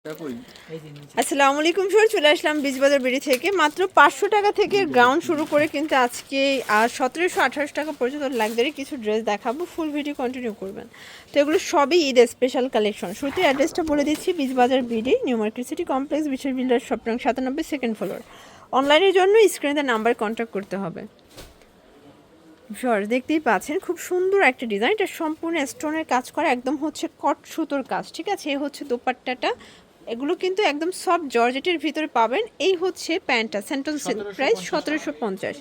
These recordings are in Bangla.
আসসালামু আলাইকুম স্যার, চলে আসলাম বীজবাজার বিড়ি থেকে। মাত্র 500 টাকা থেকে গ্রাউন্ড শুরু করে কিন্তু আজকে আর 1700-1800 টাকা পর্যন্ত লাক্সারি কিছু ড্রেস দেখাবো। ফুল ভিডিও কন্টিনিউ করবেন। তো এগুলো সবই ঈদ স্পেশাল কালেকশন। শুরুতে অ্যাড্রেসটা বলে দিচ্ছি, Bijbazar BD, new market city complex, বিশেষ বিল্ডার শপ নং 97, সেকেন্ড ফ্লোর। অনলাইনের জন্য স্ক্রিনে নাম্বার কন্ট্যাক্ট করতে হবে। ভিউয়ার্স, দেখতেই পাচ্ছেন খুব সুন্দর একটা ডিজাইন। এটা সম্পূর্ণ স্টোনের কাজ করা, একদম হচ্ছে কট সুতোর কাজ, ঠিক আছে। এই হচ্ছে দোপাট্টাটা, এগুলো কিন্তু একদম সফট জর্জেটের ভিতরে পাবেন। এই হচ্ছে প্যান্টটা, সেন্টন সিল্ক, প্রাইস 1750।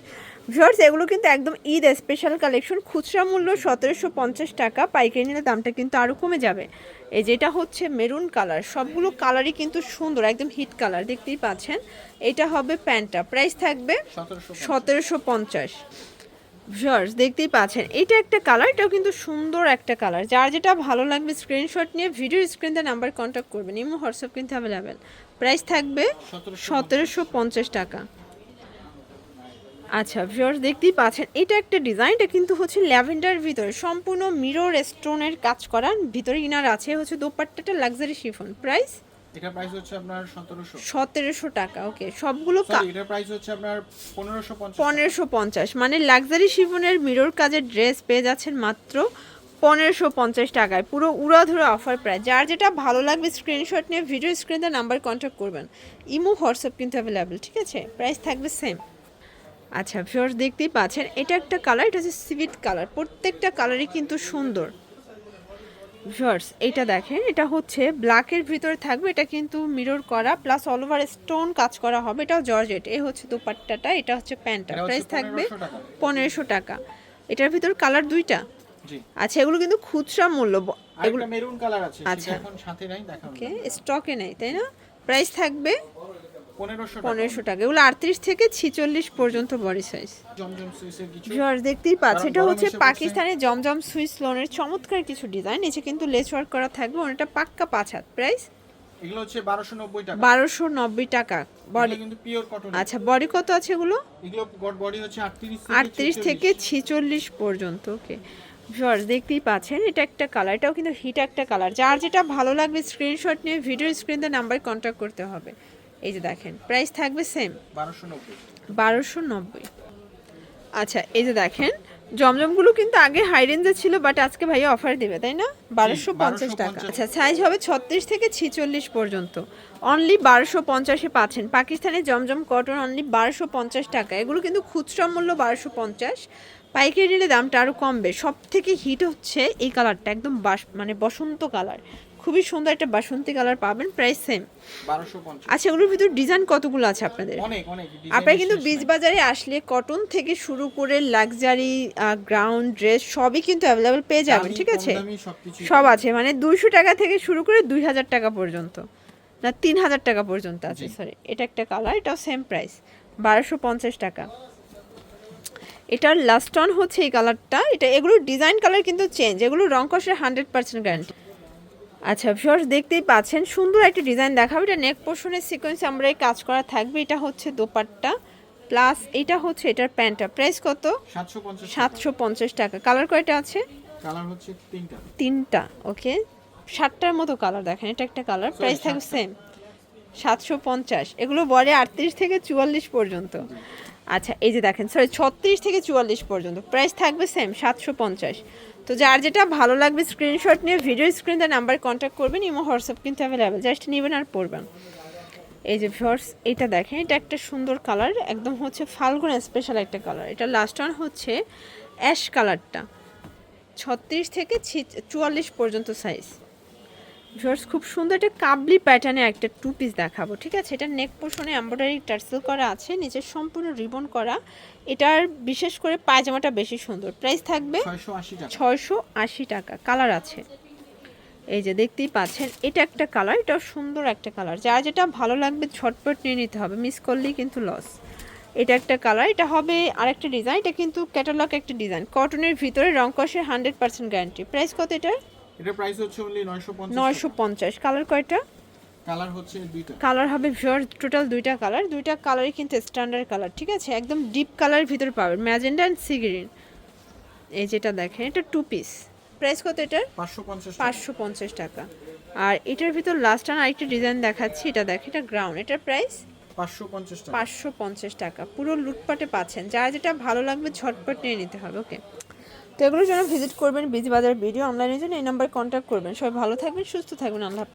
ভিউয়ার্স, এগুলো কিন্তু একদম ঈদ স্পেশাল কালেকশন। খুচরা মূল্য 1750 টাকা, পাইকারি নিলে দামটা কিন্তু আরও কমে যাবে। এই যেটা হচ্ছে মেরুন কালার, সবগুলো কালারই কিন্তু সুন্দর, একদম হিট কালার, দেখতেই পাচ্ছেন। এটা হবে প্যান্টটা, প্রাইস থাকবে 1750। ভিউয়ার্স, দেখতেই পাচ্ছেন এটা একটা কালার, এটাও কিন্তু সুন্দর একটা কালার। যার যেটা ভালো লাগবে স্ক্রিনশট নিয়ে ভিডিও স্ক্রিনে নাম্বার কন্ট্যাক্ট করবেন। ইমো হোয়াটসঅ্যাপ কিন্তু অ্যাভেলেবেল। প্রাইস থাকবে 1750 টাকা। আচ্ছা ভিউয়ার্স, দেখতেই পাচ্ছেন এটা একটা ডিজাইন, এটা কিন্তু হচ্ছে ল্যাভেন্ডার ভিতরে সম্পূর্ণ মিরর স্টোনের কাজ করা, ভিতরে ইনার আছে। হচ্ছে দোপাট্টাটা লাক্সারি শিফন, প্রাইস এটা প্রাইস হচ্ছে আপনার 1700 টাকা। ওকে, সবগুলো এটা প্রাইস হচ্ছে আপনার 1550, মানে লাক্সারি শিফনের মিরর কাজের ড্রেস পেয়ে যাচ্ছেন মাত্র 1550 টাকায়। পুরো উড়াধুরা অফার প্রাইস। যার যেটা ভালো লাগবে স্ক্রিনশট নিয়ে ভিডিও স্ক্রিনে নাম্বার কন্ট্যাক্ট করবেন। ইমো হোয়াটসঅ্যাপ কিন্তু অ্যাভেলেবেল, ঠিক আছে। প্রাইস থাকবে সেম। আচ্ছা ভিউয়ার্স, দেখতেই পাচ্ছেন এটা একটা কালার, এটা হচ্ছে সিভিট কালার। প্রত্যেকটা কালারই কিন্তু সুন্দর। ভিউয়ার্স, এটা দেখেন, এটা হচ্ছে ব্ল্যাকের ভিতরে থাকবে, এটা কিন্তু মিরর করা প্লাস অল ওভার স্টোন কাজ করা হবে। এটাও জর্জেট। এই হচ্ছে দোপাট্টাটা, এটা হচ্ছে প্যান্টটা, প্রাইস থাকবে 1500 টাকা। এটার ভিতর কালার দুইটা। জি। আচ্ছা, এগুলো কিন্তু খুচরা মূল্য, এগুলো মেরুন কালার আছে, আচ্ছা সেটা এখন সাথে নাই, দেখাও। ওকে, স্টকে নেই তাই না? প্রাইস থাকবে 1500 টাকা। এগুলো 38 থেকে 46 পর্যন্ত বডি সাইজ। জমজম সুইসের কিছু ভিউয়ার্স, দেখতেই পাচ্ছেন এটা হচ্ছে পাকিস্তানের জমজম সুইস লোনের চমৎকার কিছু ডিজাইন। নিচে কিন্তু লেস ওয়ার্ক করা থাকবে, ওটা পাক্কা 5 হাত। প্রাইস এগুলো হচ্ছে 1290 টাকা। 1290 টাকা বডি, কিন্তু পিওর কটন। আচ্ছা বডি কত আছে এগুলো? এগুলো বডি হচ্ছে 38 থেকে 46 পর্যন্ত। ওকে ভিউয়ার্স, দেখতেই পাচ্ছেন এটা একটা কালার, এটাও কিন্তু হিট একটা কালার। যার যেটা ভালো লাগবে স্ক্রিনশট নিয়ে ভিডিও স্ক্রিনে নাম্বার কন্ট্যাক্ট করতে হবে। এই যে দেখেন, প্রাইস থাকবে সেম 1290। আচ্ছা, এই যে দেখেন জমজমগুলো কিন্তু আগে হাই রেঞ্জে ছিল, বাট আজকে ভাইয়া অফার দিবে তাই না? 1250 টাকা। আচ্ছা, সাইজ হবে 36 থেকে 46 পর্যন্ত। অনলি 1250-এ পাচ্ছেন পাকিস্তানি জমজম কটন, অনলি 1250 টাকা। এগুলো কিন্তু খুচরা মূল্য 1250, পাইকারি নিলে দামটা আরও কমবে। সব থেকে হিট হচ্ছে এই কালারটা, একদম মানে বসন্ত কালার, খুবই সুন্দর একটা বাসন্তী কালার পাবেন। Price same 1250। আচ্ছা, এগুলোর ভিতর ডিজাইন কতগুলো আছে আপনাদের? অনেক অনেক। আপনারা কিন্তু বীজবাজারে আসলে কটন থেকে শুরু করে লাক্সারি গ্রাউন্ড ড্রেস সবই কিন্তু অ্যাভেলেবেল পেয়ে যাবেন, ঠিক আছে। সব আছে, মানে 200 টাকা থেকে শুরু করে 2000 টাকা পর্যন্ত, না 3000 টাকা পর্যন্ত আছে। সরি, এটা একটা কালার, এটাও সেম প্রাইস 1250 টাকা। এটার লাস্ট অন হচ্ছে এই কালারটা। এটা এগুলোর ডিজাইন কালার কিন্তু চেঞ্জ, এগুলো রং কষের 100% গ্যারান্টি। আচ্ছা ভিউয়ার্স, দেখতেই পাচ্ছেন সুন্দর একটা ডিজাইন দেখাবো। এটা নেক পোর্শনের সিকোয়েন্স আমরা এই কাজ করা থাকবে। এটা হচ্ছে দোপাট্টা প্লাস এটা হচ্ছে এটার প্যান্টটা। প্রাইস কত? 750 টাকা। কালার কয়টা আছে? কালার হচ্ছে তিনটা। ওকে, 7টার মতো কালার দেখেন। এটা একটা কালার, প্রাইস থাকবে সেম 750। এগুলো বলে 38 থেকে 44 পর্যন্ত। আচ্ছা, এই যে দেখেন, সরি 36 থেকে 44 পর্যন্ত। প্রাইস থাকবে সেম 750। তো যার যেটা ভালো লাগবে স্ক্রিনশট নিয়ে ভিডিও স্ক্রিনে নাম্বার কন্ট্যাক্ট করবেন। ইমো হোয়াটসঅ্যাপ কিন্তু অ্যাভেলেবেল, জাস্ট নেবেন আর পড়বেন। এই যে ভিউয়ার্স, এটা দেখেন, এটা একটা সুন্দর কালার, একদম হচ্ছে ফাল্গুন স্পেশাল একটা কালার। এটা লাস্ট ওয়ান হচ্ছে অ্যাশ কালারটা, 36 থেকে 44 পর্যন্ত সাইজ। ভিউয়ার্স, খুব সুন্দর একটা কাবলি প্যাটার্নে একটা টু পিস দেখাবো, ঠিক আছে। এটা নেক পোর্শনে এমব্রয়ডারি টার্সেল করা আছে, নিচে সম্পূর্ণ রিবন করা। এটার বিশেষ করে পায়জামাটা বেশি সুন্দর। প্রাইস থাকবে 680 টাকা। কালার আছে, এই যে দেখতেই পাচ্ছেন, এটা একটা কালার, এটাও সুন্দর একটা কালার। যার যেটা ভালো লাগবে ঝটপট নিয়ে নিতে হবে, মিস করলেই কিন্তু লস। এটা একটা কালার, এটা হবে আরেকটা ডিজাইন। এটা কিন্তু ক্যাটালগ একটা ডিজাইন, কটনের ভিতরে রং কষের 100% গ্যারান্টি। প্রাইস কত এটার? এটা প্রাইস হচ্ছে অনলি 950। কালার কয়টা? কালার হচ্ছে দুইটা। কালার হবে ভিউয়ার্স টোটাল দুইটা কালার। দুইটা কালারই কিন্তু স্ট্যান্ডার্ড কালার, ঠিক আছে। একদম ডিপ কালারের ভিতরে পাবেন, ম্যাজেন্ডা অ্যান্ড সি গ্রিন। এই যেটা দেখেন, এটা টু পিস। প্রাইস কত এটার? 550 550 টাকা। আর এটার ভিতর লাস্ট আর আরেকটা ডিজাইন দেখাচ্ছি, এটা দেখেন, এটা গ্রাউন্ড, এটার প্রাইস 550 টাকা। 550 টাকা। পুরো লুটপাটে পাচ্ছেন, যার যেটা ভালো লাগবে ঝটপট নিয়ে নিতে হবে। ওকে, তো এগুলোর জন্য ভিজিট করবেন বিজি বাজার ভিডিও অনলাইনের জন্য এই নাম্বার কন্ট্যাক্ট করবেন। সবাই ভালো থাকবেন, সুস্থ থাকবেন, আল্লাহ হাফেজ।